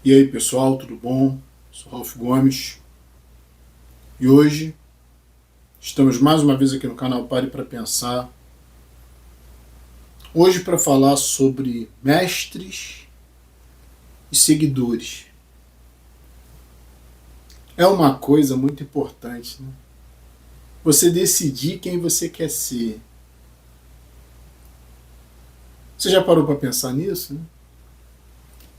E aí pessoal, tudo bom? Sou Ralf Gomes e hoje estamos mais uma vez aqui no canal Pare para Pensar. Hoje para falar sobre mestres e seguidores. É uma coisa muito importante, né? Você decidir quem você quer ser. Você já parou para pensar nisso, né?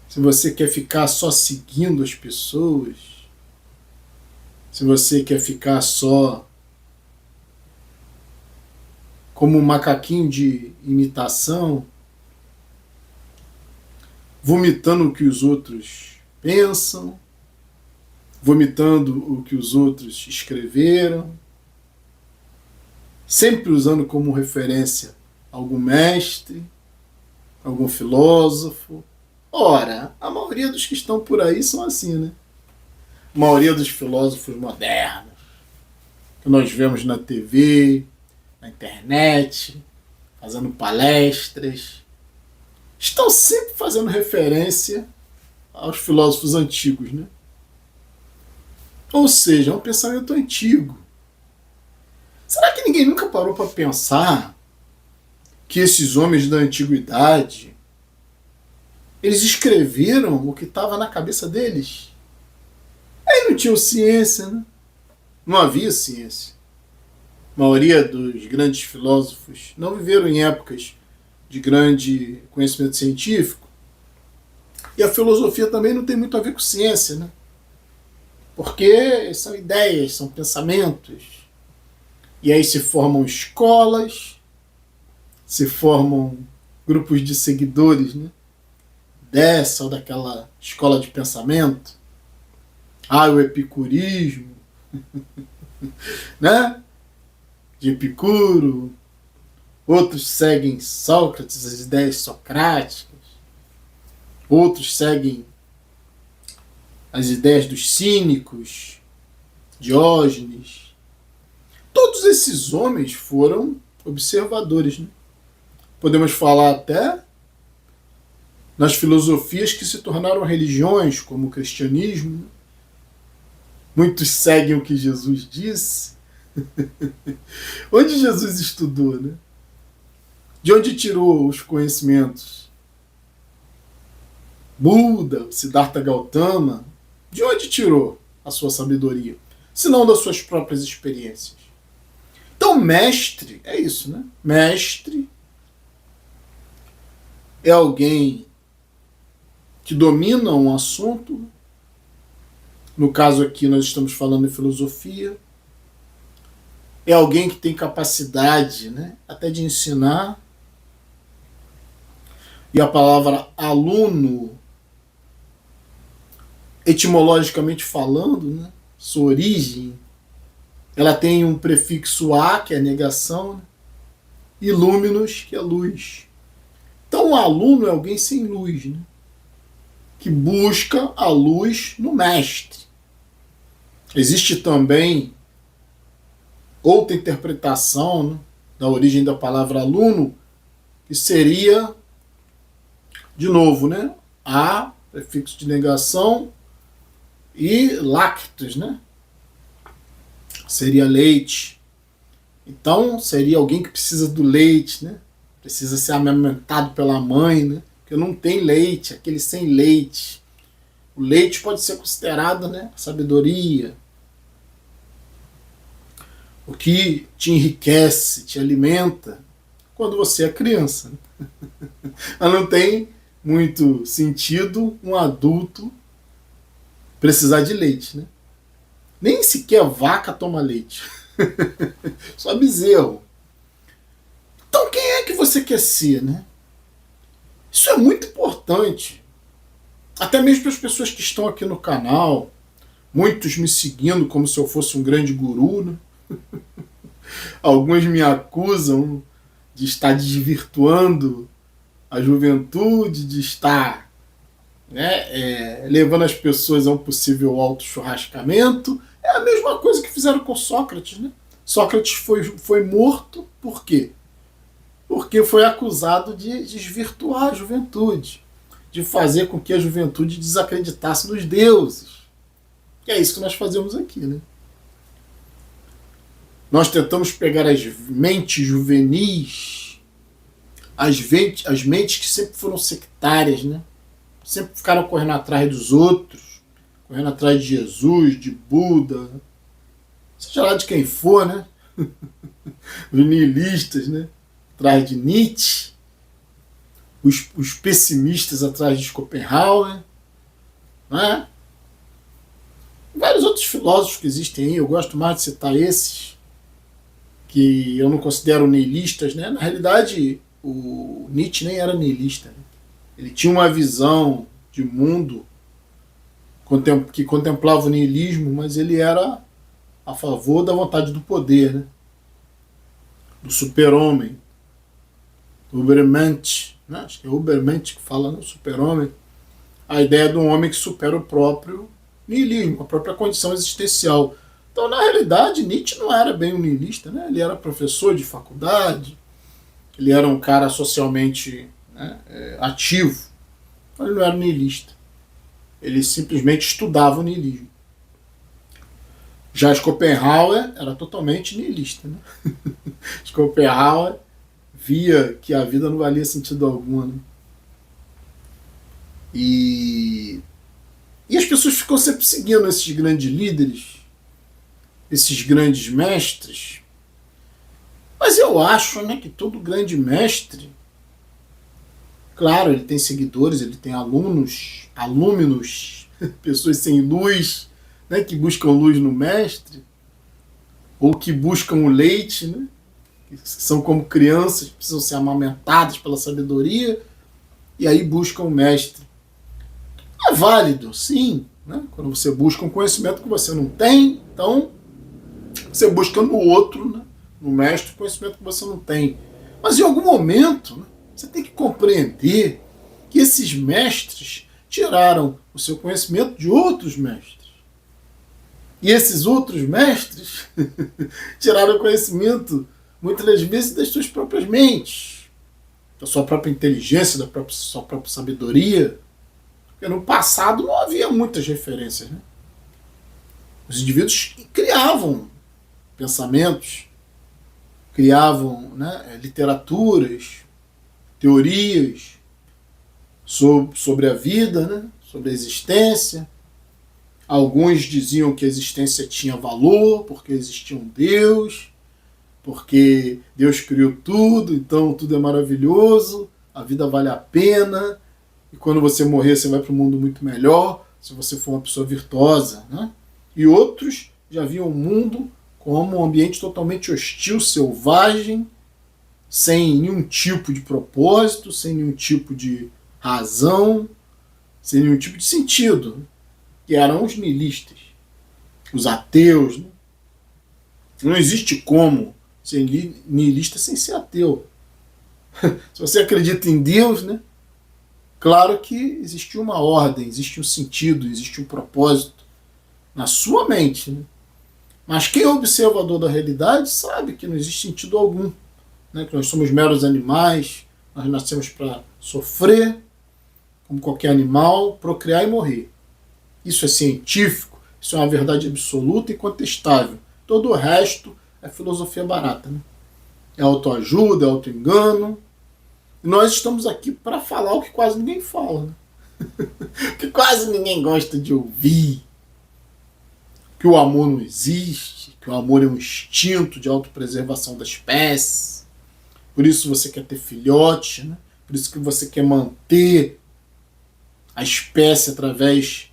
Se você quer ficar só seguindo as pessoas, se você quer ficar só como um macaquinho de imitação, vomitando o que os outros pensam, vomitando o que os outros escreveram, sempre usando como referência algum mestre, algum filósofo. Ora, a maioria dos que estão por aí são assim, né? A maioria dos filósofos modernos, que nós vemos na TV, na internet, fazendo palestras, estão sempre fazendo referência aos filósofos antigos, né? Ou seja, é um pensamento antigo. Será que ninguém nunca parou para pensar que esses homens da antiguidade eles escreveram o que estava na cabeça deles? Aí não tinham ciência, né? Não havia ciência. A maioria dos grandes filósofos não viveram em épocas de grande conhecimento científico. E a filosofia também não tem muito a ver com ciência, né? Porque são ideias, são pensamentos. E aí se formam escolas, se formam grupos de seguidores, né? Dessa ou daquela escola de pensamento. O epicurismo, né? De Epicuro. Outros seguem Sócrates, as ideias socráticas. Outros seguem as ideias dos cínicos, Diógenes. Todos esses homens foram observadores, né? Podemos falar até nas filosofias que se tornaram religiões, como o cristianismo. Muitos seguem o que Jesus disse. Onde Jesus estudou, né? De onde tirou os conhecimentos? Buda, Siddhartha Gautama, de onde tirou a sua sabedoria? Se não das suas próprias experiências. Então, mestre é isso, né? Mestre é alguém que domina um assunto. No caso aqui nós estamos falando de filosofia. É alguém que tem capacidade, né, até de ensinar. E a palavra aluno, etimologicamente falando, né, sua origem, ela tem um prefixo a, que é a negação, né, e luminus, que é luz. Então o aluno é alguém sem luz, né, que busca a luz no mestre. Existe também outra interpretação, né, da origem da palavra aluno, que seria, de novo, né, a, prefixo de negação, e lactos, né, seria leite. Então seria alguém que precisa do leite, né, precisa ser amamentado pela mãe, né, porque não tem leite, aquele sem leite. O leite pode ser considerado, né, sabedoria, o que te enriquece, te alimenta quando você é criança. Mas não tem muito sentido um adulto precisar de leite, né? Nem sequer vaca toma leite. Só bezerro. Então quem é que você quer ser, né? Isso é muito importante. Até mesmo para as pessoas que estão aqui no canal, muitos me seguindo como se eu fosse um grande guru, né? Alguns me acusam de estar desvirtuando a juventude, de estar, né, levando as pessoas a um possível auto-churrascamento. É a mesma coisa que fizeram com Sócrates, né? Sócrates foi morto por quê? Porque foi acusado de desvirtuar a juventude. de fazer com que a juventude desacreditasse nos deuses. E é isso que nós fazemos aqui, né? Nós tentamos pegar as mentes juvenis, as mentes que sempre foram sectárias, né? Sempre ficaram correndo atrás dos outros, correndo atrás de Jesus, de Buda, seja lá de quem for, né? Os nihilistas, né? Atrás de Nietzsche, os pessimistas atrás de Schopenhauer, né? Vários outros filósofos que existem aí, eu gosto mais de citar esses, que eu não considero nihilistas, né? Na realidade, o Nietzsche nem era niilista, né? Ele tinha uma visão de mundo que contemplava o niilismo, mas ele era a favor da vontade do poder, né? Do super-homem, do Ubermensch, né? Acho que é Ubermensch que fala no super-homem, a ideia de um homem que supera o próprio niilismo, a própria condição existencial. Então, na realidade, Nietzsche não era bem um niilista, né? Ele era professor de faculdade, ele era um cara socialmente, né, ativo, mas ele não era niilista. Ele simplesmente estudava o niilismo. Já Schopenhauer era totalmente niilista, né? Schopenhauer via que a vida não valia sentido algum, né? E as pessoas ficam sempre seguindo esses grandes líderes, esses grandes mestres. Mas eu acho, né, que todo grande mestre, claro, ele tem seguidores, ele tem alúminos, pessoas sem luz, né, que buscam luz no mestre, ou que buscam o leite, né, que são como crianças, precisam ser amamentadas pela sabedoria, e aí buscam o mestre. É válido, sim, né, quando você busca um conhecimento que você não tem, então você busca no outro, né, no mestre, conhecimento que você não tem. Mas em algum momento, né, você tem que compreender que esses mestres tiraram o seu conhecimento de outros mestres. E esses outros mestres tiraram o conhecimento, muitas das vezes, das suas próprias mentes, da sua própria inteligência, sua própria sabedoria. Porque no passado não havia muitas referências, né? Os indivíduos criavam pensamentos, criavam, né, literaturas, teorias sobre a vida, né, sobre a existência. Alguns diziam que a existência tinha valor, porque existia um Deus, porque Deus criou tudo, então tudo é maravilhoso, a vida vale a pena, e quando você morrer você vai para um mundo muito melhor, se você for uma pessoa virtuosa, né? E outros já viam o mundo como um ambiente totalmente hostil, selvagem, sem nenhum tipo de propósito, sem nenhum tipo de razão, sem nenhum tipo de sentido, que eram os nihilistas, os ateus, né? Não existe como ser nihilista sem ser ateu. Se você acredita em Deus, né? Claro que existe uma ordem, existe um sentido, existe um propósito na sua mente, né? Mas quem é observador da realidade sabe que não existe sentido algum, né? Que nós somos meros animais, nós nascemos para sofrer, como qualquer animal, procriar e morrer. Isso é científico, isso é uma verdade absoluta e incontestável. Todo o resto é filosofia barata, né? É autoajuda, é autoengano. E nós estamos aqui para falar o que quase ninguém fala, né? Que quase ninguém gosta de ouvir. Que o amor não existe, que o amor é um instinto de autopreservação da espécie. Por isso você quer ter filhote, né? Por isso que você quer manter a espécie através,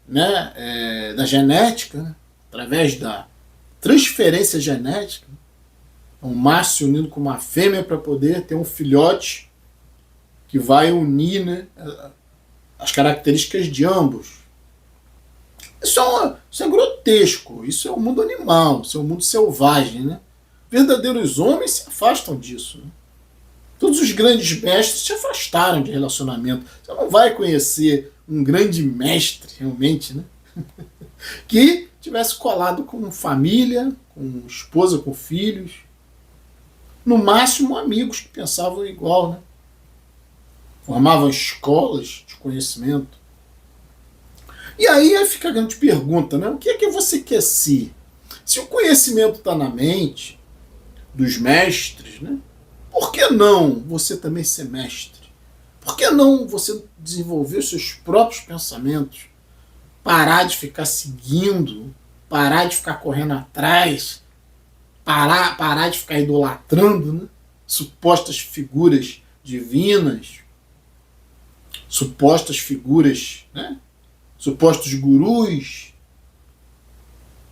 né, da genética, né? Através da transferência genética. Um macho se unindo com uma fêmea para poder ter um filhote que vai unir, né, as características de ambos. Isso é grotesco, isso é o mundo animal, isso é o mundo selvagem, né? Verdadeiros homens se afastam disso, né? Todos os grandes mestres se afastaram de relacionamento. Você não vai conhecer um grande mestre, realmente, né? Que tivesse colado com família, com esposa, com filhos. No máximo, amigos que pensavam igual, né? formavam escolas de conhecimento. E aí fica a grande pergunta, né? O que é que você quer ser? Se o conhecimento está na mente dos mestres, né? Por que não você também ser mestre? Por que não você desenvolver os seus próprios pensamentos? Parar de ficar seguindo, parar de ficar correndo atrás, parar de ficar idolatrando, né? Supostas figuras divinas, supostas figuras, né? Supostos gurus.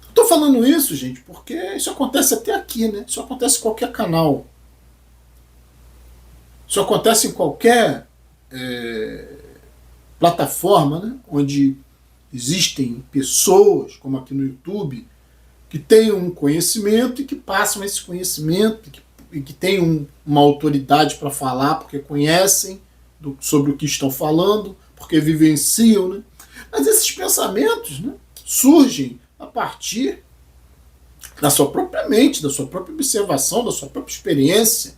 Estou falando isso, gente, porque isso acontece até aqui, né? Isso acontece em qualquer canal. Isso acontece em qualquer plataforma, né? Onde existem pessoas, como aqui no YouTube, que têm um conhecimento e que passam esse conhecimento e que têm uma autoridade para falar porque conhecem sobre o que estão falando, porque vivenciam, né? Mas esses pensamentos, né, surgem a partir da sua própria mente, da sua própria observação, da sua própria experiência.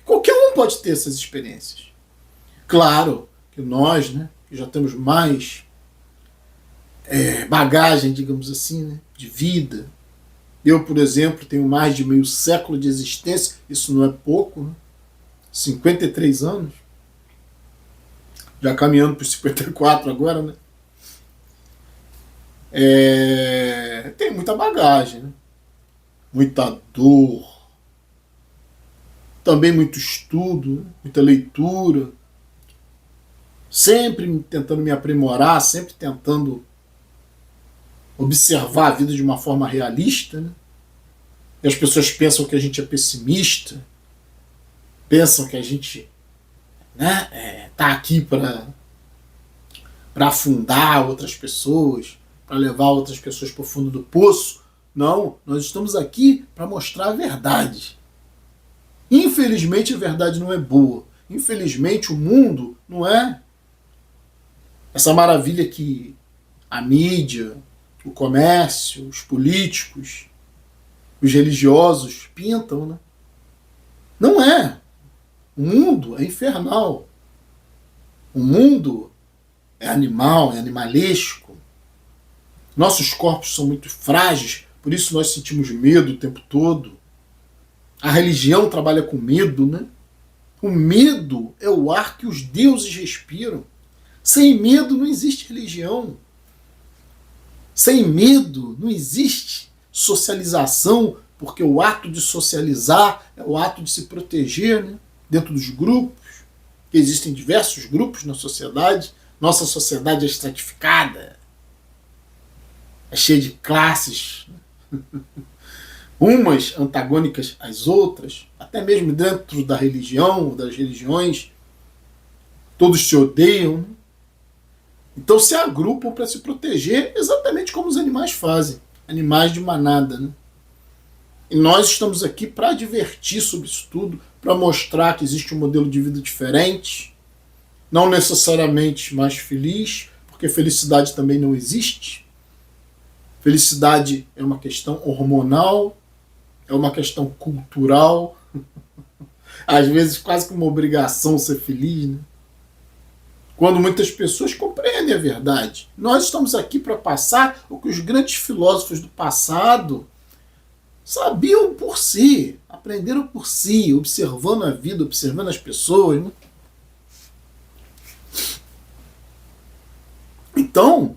Qualquer um pode ter essas experiências. Claro que nós, né, que já temos mais bagagem, digamos assim, né, de vida. Eu, por exemplo, tenho mais de meio século de existência, isso não é pouco, né? 53 anos. Já caminhando para os 54 agora, né? Tem muita bagagem, né? Muita dor, também muito estudo, né? Muita leitura, sempre tentando me aprimorar, sempre tentando observar a vida de uma forma realista, né? E as pessoas pensam que a gente é pessimista, pensam que a gente, né, tá aqui para afundar outras pessoas, para levar outras pessoas para o fundo do poço. Não, nós estamos aqui para mostrar a verdade. Infelizmente a verdade não é boa. Infelizmente o mundo não é essa maravilha que a mídia, o comércio, os políticos, os religiosos pintam, né? Não é. O mundo é infernal. O mundo é animal, é animalesco. Nossos corpos são muito frágeis, por isso nós sentimos medo o tempo todo. A religião trabalha com medo, né? O medo é o ar que os deuses respiram. Sem medo não existe religião. Sem medo não existe socialização, porque o ato de socializar é o ato de se proteger, né? Dentro dos grupos. Existem diversos grupos na sociedade. Nossa sociedade é estratificada. É cheia de classes. Umas antagônicas às outras. Até mesmo dentro da religião, das religiões. Todos se odeiam, né? Então se agrupam para se proteger exatamente como os animais fazem. Animais de manada, né? E nós estamos aqui para divertir sobre isso tudo, para mostrar que existe um modelo de vida diferente, não necessariamente mais feliz, porque felicidade também não existe. Felicidade é uma questão hormonal, é uma questão cultural, às vezes quase que uma obrigação ser feliz, né? Quando muitas pessoas compreendem a verdade. Nós estamos aqui para passar o que os grandes filósofos do passado sabiam por si, aprenderam por si, observando a vida, observando as pessoas, né? Então,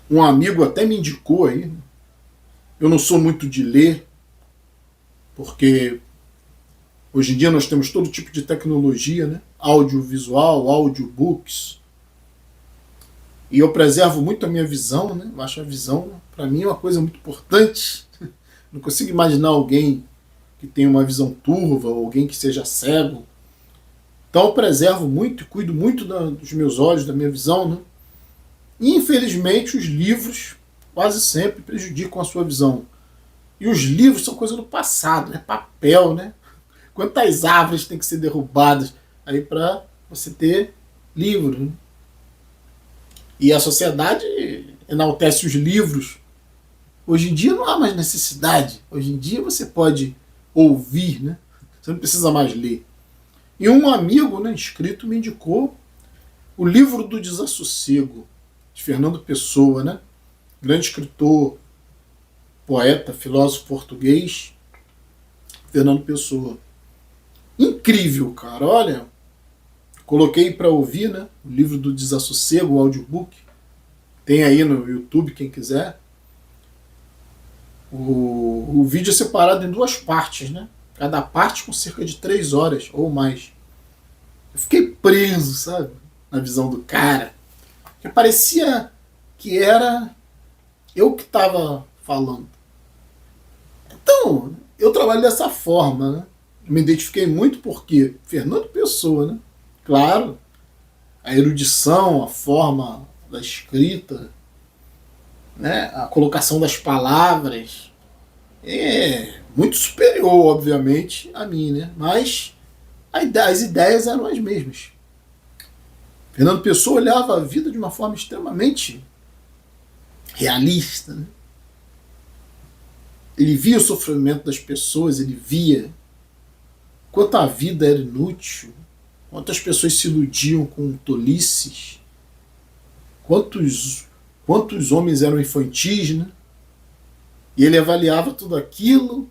um amigo até me indicou aí, né? Eu não sou muito de ler, porque hoje em dia nós temos todo tipo de tecnologia, né? Audiovisual, audiobooks. E eu preservo muito a minha visão, né? Eu acho a visão, para mim, uma coisa muito importante. Não consigo imaginar alguém que tenha uma visão turva, ou alguém que seja cego. Então eu preservo muito e cuido muito dos meus olhos, da minha visão, né? E, infelizmente, os livros quase sempre prejudicam a sua visão. E os livros são coisa do passado, né? Papel, né? Quantas árvores têm que ser derrubadas aí para você ter livro, né? E a sociedade enaltece os livros. Hoje em dia não há mais necessidade. Hoje em dia você pode ouvir, né? Você não precisa mais ler. E um amigo, né, inscrito, me indicou o Livro do Desassossego, de Fernando Pessoa, né? Grande escritor, poeta, filósofo português, Fernando Pessoa. Incrível, cara. Olha, coloquei para ouvir, né, o Livro do Desassossego, o audiobook. Tem aí no YouTube, quem quiser. O vídeo é separado em 2 partes, né? Cada parte com cerca de 3 horas ou mais. Eu fiquei preso, sabe? Na visão do cara. Que parecia que era eu que estava falando. Então, eu trabalho dessa forma, né? Me identifiquei muito porque Fernando Pessoa, né? Claro, a erudição, a forma da escrita, né? A colocação das palavras é muito superior, obviamente, a mim, né? Mas as ideias eram as mesmas. Fernando Pessoa olhava a vida de uma forma extremamente realista, né? Ele via o sofrimento das pessoas, ele via quanto a vida era inútil, quantas pessoas se iludiam com tolices, quantos homens eram infantis, né? E ele avaliava tudo aquilo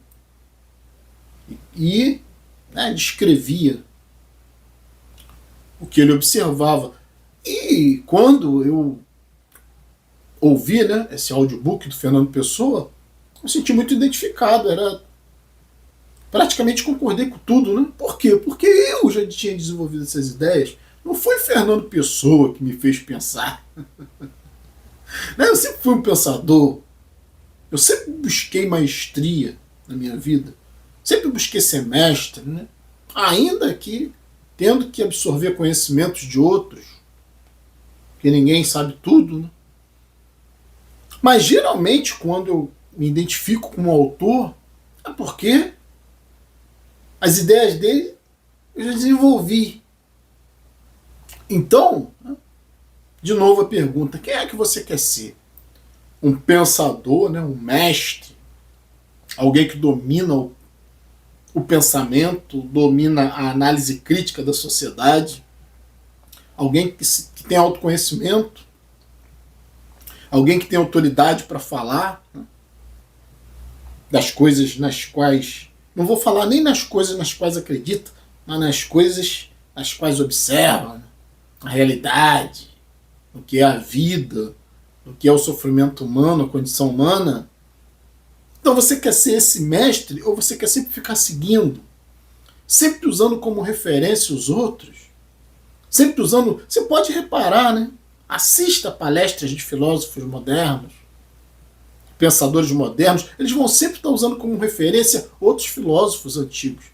e né, descrevia o que ele observava. E quando eu ouvi, né, esse audiobook do Fernando Pessoa, eu senti muito identificado. Praticamente concordei com tudo, né? Por quê? Porque eu já tinha desenvolvido essas ideias. Não foi Fernando Pessoa que me fez pensar. Eu sempre fui um pensador. Eu sempre busquei maestria na minha vida. Sempre busquei ser mestre, né? Ainda que tendo que absorver conhecimentos de outros, que ninguém sabe tudo, né? Mas geralmente quando eu me identifico como autor, é porque as ideias dele eu já desenvolvi. Então, de novo a pergunta, quem é que você quer ser? Um pensador, né? Um mestre? Alguém que domina o pensamento, domina a análise crítica da sociedade? Alguém que tem autoconhecimento? Alguém que tem autoridade para falar, né, das coisas nas quais... Não vou falar nem nas coisas nas quais acredita, mas nas coisas nas quais observa, né, a realidade, o que é a vida, o que é o sofrimento humano, a condição humana. Então você quer ser esse mestre ou você quer sempre ficar seguindo? Sempre usando como referência os outros? Sempre usando... Você pode reparar, né? Assista palestras de filósofos modernos, pensadores modernos, eles vão sempre estar usando como referência outros filósofos antigos,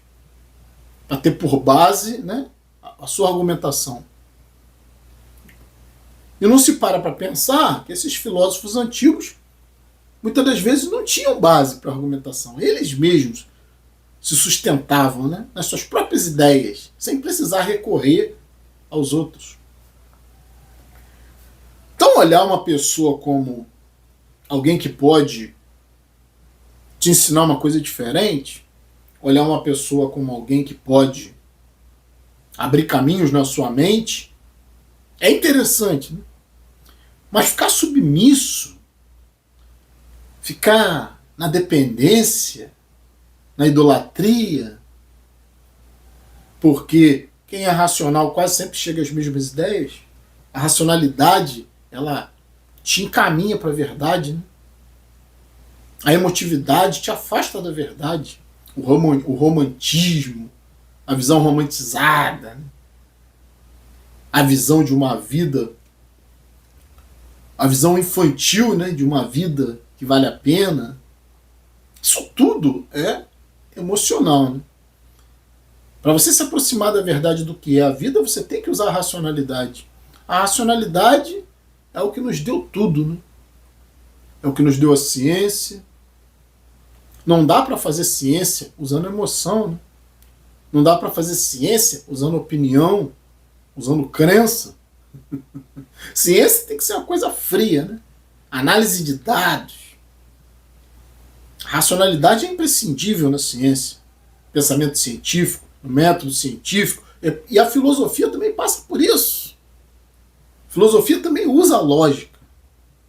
para ter por base, né, a sua argumentação. E não se para pensar que esses filósofos antigos, muitas das vezes, não tinham base para argumentação. Eles mesmos se sustentavam, né, nas suas próprias ideias, sem precisar recorrer aos outros. Então, olhar uma pessoa como alguém que pode te ensinar uma coisa diferente, olhar uma pessoa como alguém que pode abrir caminhos na sua mente, é interessante, né? Mas ficar submisso, ficar na dependência, na idolatria, porque quem é racional quase sempre chega às mesmas ideias, a racionalidade ela te encaminha para a verdade, né? A emotividade te afasta da verdade. O romantismo, a visão romantizada, né? A visão de uma vida, a visão infantil, né, de uma vida que vale a pena. Isso tudo é emocional, né? Para você se aproximar da verdade do que é a vida, você tem que usar a racionalidade. A racionalidade é o que nos deu tudo, né? É o que nos deu a ciência. Não dá para fazer ciência usando emoção, né? Não dá para fazer ciência usando opinião, usando crença. Ciência tem que ser uma coisa fria, né? Análise de dados. A racionalidade é imprescindível na ciência. Pensamento científico, no método científico, E a filosofia também passa por isso. A filosofia também usa a lógica,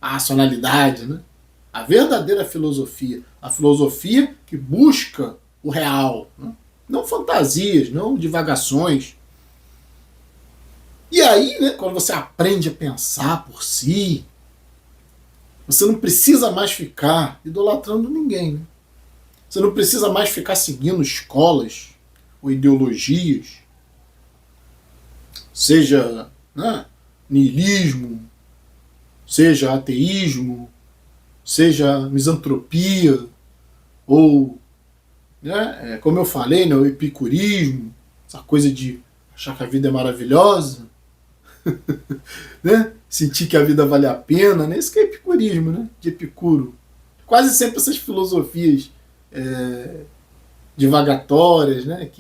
a racionalidade, né? A verdadeira filosofia. A filosofia que busca o real, né? Não fantasias, não divagações. E aí, né, quando você aprende a pensar por si, você não precisa mais ficar idolatrando ninguém. Né? Você não precisa mais ficar seguindo escolas ou ideologias, seja, né, niilismo, seja ateísmo, seja misantropia, ou, né, como eu falei, né, o epicurismo, essa coisa de achar que a vida é maravilhosa, né? Sentir que a vida vale a pena, né? Isso que é epicurismo, né? De Epicuro. Quase sempre essas filosofias divagatórias, né?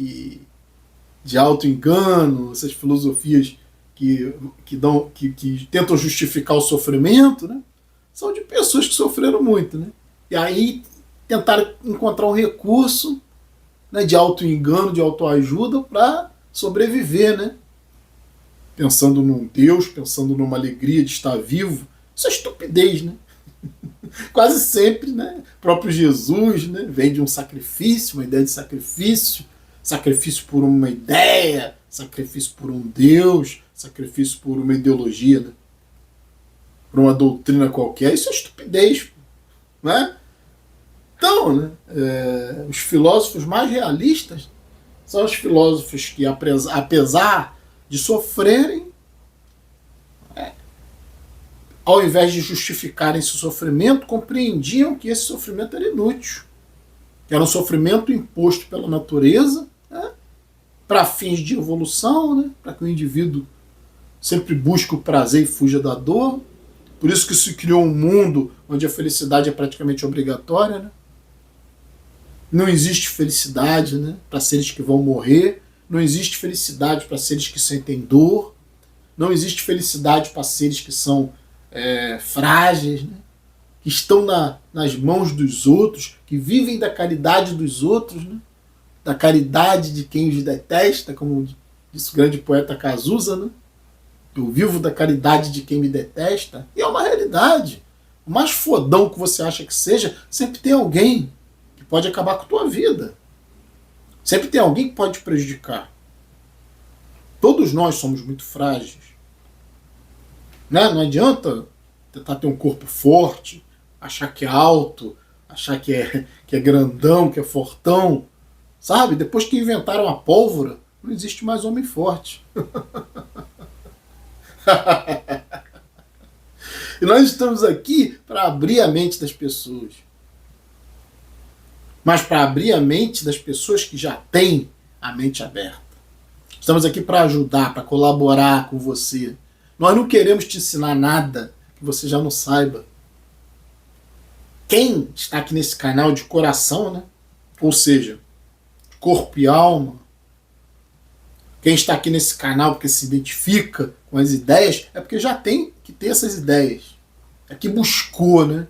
De auto-engano, essas filosofias que tentam justificar o sofrimento, né? São de pessoas que sofreram muito, né? E aí tentaram encontrar um recurso, né, de auto-engano, de autoajuda para sobreviver, né? Pensando num Deus, pensando numa alegria de estar vivo. Isso é estupidez, né? Quase sempre, né? O próprio Jesus, né, vem de um sacrifício, uma ideia de sacrifício, sacrifício por uma ideia, sacrifício por um Deus, sacrifício por uma ideologia, né? Por uma doutrina qualquer. Isso é estupidez, né? Então, né, os filósofos mais realistas são os filósofos que, apesar de sofrerem, ao invés de justificarem esse sofrimento, compreendiam que esse sofrimento era inútil. Que era um sofrimento imposto pela natureza, né, para fins de evolução, né, para que o indivíduo sempre busque o prazer e fuja da dor. Por isso que se criou um mundo onde a felicidade é praticamente obrigatória. Né? Não existe felicidade, né, para seres que vão morrer. Não existe felicidade para seres que sentem dor. Não existe felicidade para seres que são frágeis, né? Que estão nas mãos dos outros, que vivem da caridade dos outros, né? Da caridade de quem os detesta, como disse o grande poeta Cazuza. Né? Eu vivo da caridade de quem me detesta. E é uma realidade. O mais fodão que você acha que seja, sempre tem alguém que pode acabar com a tua vida. Sempre tem alguém que pode te prejudicar. Todos nós somos muito frágeis. Né? Não adianta tentar ter um corpo forte, achar que é alto, achar que é grandão, que é fortão. Sabe? Depois que inventaram a pólvora, não existe mais homem forte. E nós estamos aqui para abrir a mente das pessoas. Mas para abrir a mente das pessoas que já têm a mente aberta. Estamos aqui para ajudar, para colaborar com você. Nós não queremos te ensinar nada que você já não saiba. Quem está aqui nesse canal de coração, né? Ou seja, corpo e alma, quem está aqui nesse canal porque se identifica com as ideias, é porque já tem que ter essas ideias. É que buscou, né?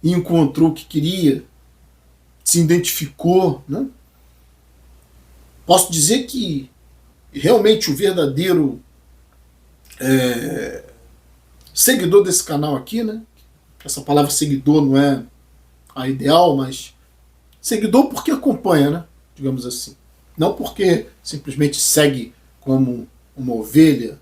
E encontrou o que queria, se identificou, né? Posso dizer que realmente o verdadeiro seguidor desse canal aqui, né? Essa palavra seguidor não é a ideal, mas seguidor porque acompanha, né? Digamos assim. Não porque simplesmente segue como uma ovelha.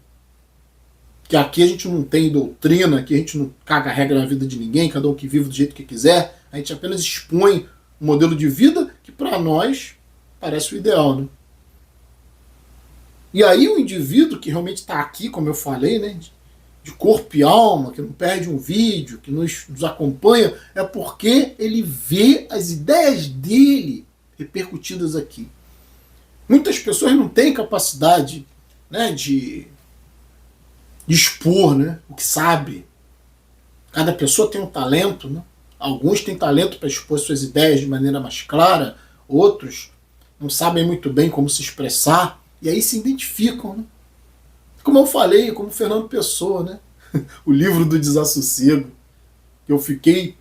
Que aqui a gente não tem doutrina, aqui a gente não caga regra na vida de ninguém, cada um que vive do jeito que quiser. A gente apenas expõe um modelo de vida que para nós parece o ideal, né? E aí o indivíduo que realmente está aqui, como eu falei, né, de corpo e alma, que não perde um vídeo, que nos acompanha, é porque ele vê as ideias dele repercutidas aqui. Muitas pessoas não têm capacidade, né, de expor, né, o que sabe. Cada pessoa tem um talento. Né? Alguns têm talento para expor suas ideias de maneira mais clara, outros não sabem muito bem como se expressar. E aí se identificam, né? Como eu falei, como Fernando Pessoa, né? O livro do desassossego. Que eu fiquei...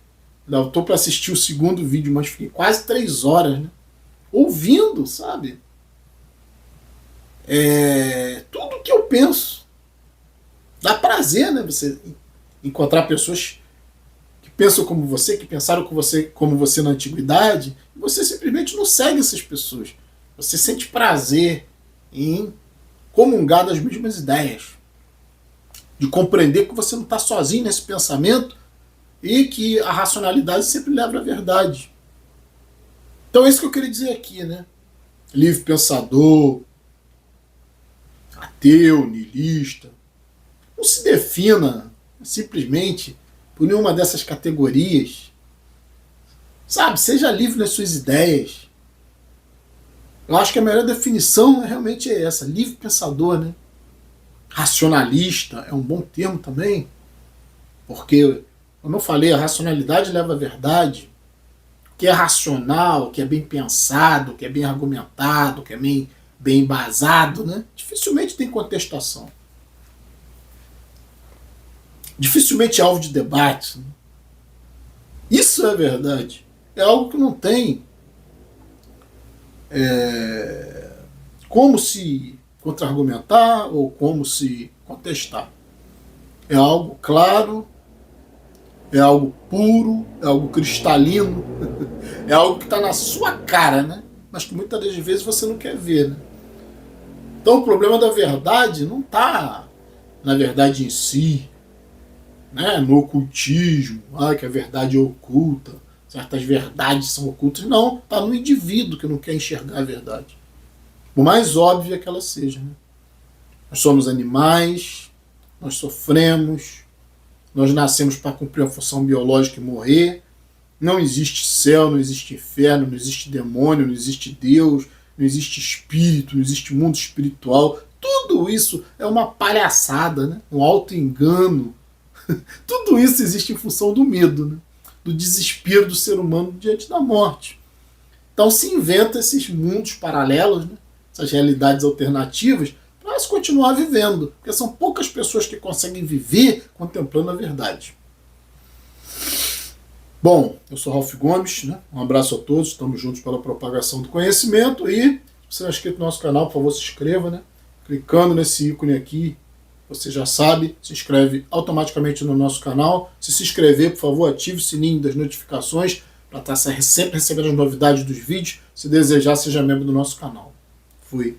Eu estou para assistir o segundo vídeo, mas fiquei quase 3 horas, né? Ouvindo, sabe? tudo que eu penso. Dá prazer, né? Você encontrar pessoas que pensam como você, que pensaram como você na antiguidade, e você simplesmente não segue essas pessoas. Você sente prazer em comungar das mesmas ideias, de compreender que você não está sozinho nesse pensamento e que a racionalidade sempre leva à verdade. Então é isso que eu queria dizer aqui, né? Livre pensador, ateu, niilista, não se defina simplesmente por nenhuma dessas categorias. Sabe, seja livre nas suas ideias. Eu acho que a melhor definição realmente é essa, livre pensador, né? Racionalista é um bom termo também, porque, como eu falei, a racionalidade leva à verdade. O que é racional, o que é bem pensado, o que é bem argumentado, o que é bem embasado, né? Dificilmente tem contestação. Dificilmente é alvo de debate. Né? Isso é verdade. É algo que não tem como se contra-argumentar ou como se contestar. É algo claro, é algo puro, é algo cristalino, é algo que está na sua cara, né? Mas que muitas das vezes você não quer ver. Né? Então o problema da verdade não está na verdade em si, né? No ocultismo, que a verdade é oculta, certas verdades são ocultas. Não, está no indivíduo que não quer enxergar a verdade. Por mais óbvia que ela seja. Né? Nós somos animais, nós sofremos, nós nascemos para cumprir uma função biológica e morrer. Não existe céu, não existe inferno, não existe demônio, não existe Deus, não existe espírito, não existe mundo espiritual. Tudo isso é uma palhaçada, né? Um auto-engano. Tudo isso existe em função do medo, né? Do desespero do ser humano diante da morte. Então se inventa esses mundos paralelos, né? Essas realidades alternativas, para se continuar vivendo, porque são poucas pessoas que conseguem viver contemplando a verdade. Bom, eu sou Ralph Gomes, né? Um abraço a todos, estamos juntos pela propagação do conhecimento e se você não é inscrito no nosso canal, por favor, se inscreva, né? Clicando nesse ícone aqui, você já sabe, se inscreve automaticamente no nosso canal. Se inscrever, por favor, ative o sininho das notificações para estar sempre recebendo as novidades dos vídeos. Se desejar, seja membro do nosso canal. Fui.